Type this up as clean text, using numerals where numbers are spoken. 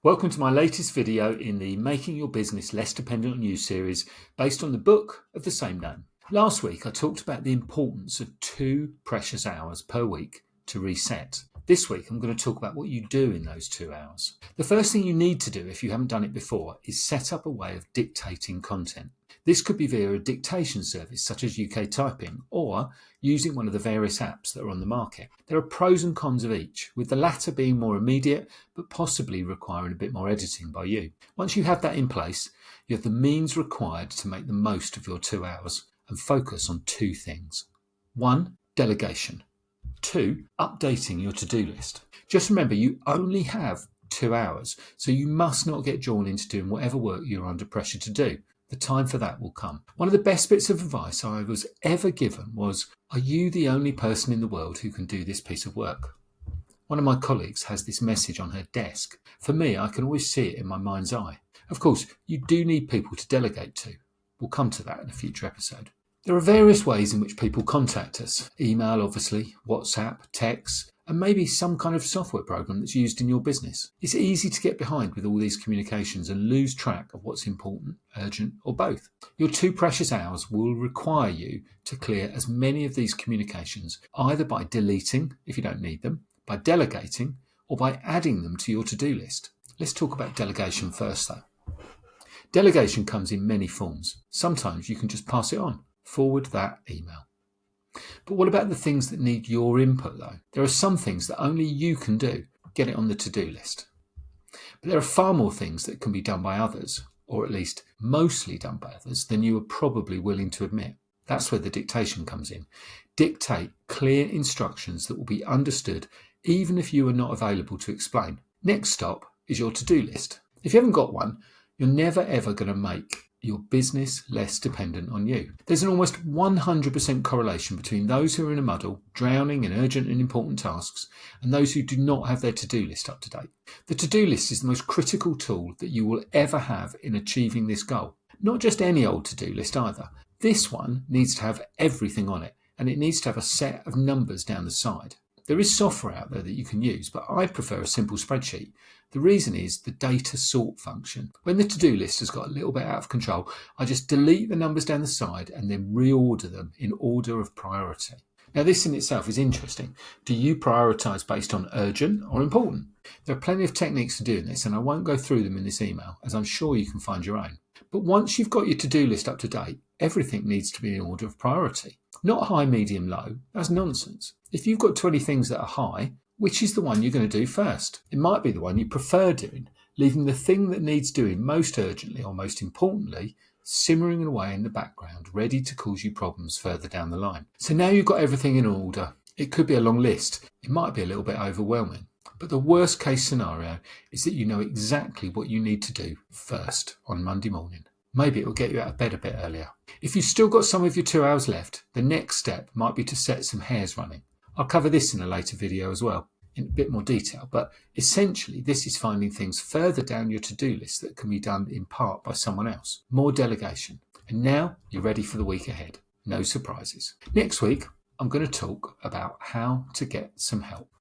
Welcome to my latest video in the Making Your Business Less Dependent on You series based on the book of the same name. Last week I talked about the importance of 2 precious hours per week to reset. This week I'm going to talk about what you do in those 2 hours. The first thing you need to do if you haven't done it before is set up a way of dictating content. This could be via a dictation service such as UK Typing or using one of the various apps that are on the market. There are pros and cons of each, with the latter being more immediate but possibly requiring a bit more editing by you. Once you have that in place, you have the means required to make the most of your 2 hours and focus on 2 things. 1. Delegation. 2. Updating your to-do list. Just remember, you only have 2 hours, so you must not get drawn into doing whatever work you're under pressure to do. The time for that will come. One of the best bits of advice I was ever given was, are you the only person in the world who can do this piece of work? One of my colleagues has this message on her desk. For me, I can always see it in my mind's eye. Of course, you do need people to delegate to. We'll come to that in a future episode. There are various ways in which people contact us. Email, obviously, WhatsApp, text, and maybe some kind of software program that's used in your business. It's easy to get behind with all these communications and lose track of what's important, urgent, or both. Your 2 precious hours will require you to clear as many of these communications, either by deleting if you don't need them, by delegating, or by adding them to your to-do list. Let's talk about delegation first though. Delegation comes in many forms. Sometimes you can just pass it on. Forward that email. But what about the things that need your input though? There are some things that only you can do. Get it on the to-do list. But there are far more things that can be done by others, or at least mostly done by others, than you are probably willing to admit. That's where the dictation comes in. Dictate clear instructions that will be understood even if you are not available to explain. Next stop is your to-do list. If you haven't got one, you're never ever going to make your business less dependent on you. There's an almost 100% correlation between those who are in a muddle, drowning in urgent and important tasks, and those who do not have their to-do list up to date. The to-do list is the most critical tool that you will ever have in achieving this goal. Not just any old to-do list either. This one needs to have everything on it, and it needs to have a set of numbers down the side. There is software out there that you can use, but I prefer a simple spreadsheet. The reason is the data sort function. When the to-do list has got a little bit out of control, I just delete the numbers down the side and then reorder them in order of priority. Now this in itself is interesting. Do you prioritise based on urgent or important? There are plenty of techniques for doing this and I won't go through them in this email, as I'm sure you can find your own. But once you've got your to-do list up to date, everything needs to be in order of priority. Not high, medium, low. That's nonsense. If you've got 20 things that are high, which is the one you're going to do first? It might be the one you prefer doing, leaving the thing that needs doing most urgently or most importantly simmering away in the background, ready to cause you problems further down the line. So now you've got everything in order. It could be a long list. It might be a little bit overwhelming. But the worst case scenario is that you know exactly what you need to do first on Monday morning. Maybe it will get you out of bed a bit earlier. If you've still got some of your 2 hours left, the next step might be to set some hairs running. I'll cover this in a later video as well, in a bit more detail, but essentially this is finding things further down your to-do list that can be done in part by someone else. More delegation. And now you're ready for the week ahead. No surprises. Next week, I'm going to talk about how to get some help.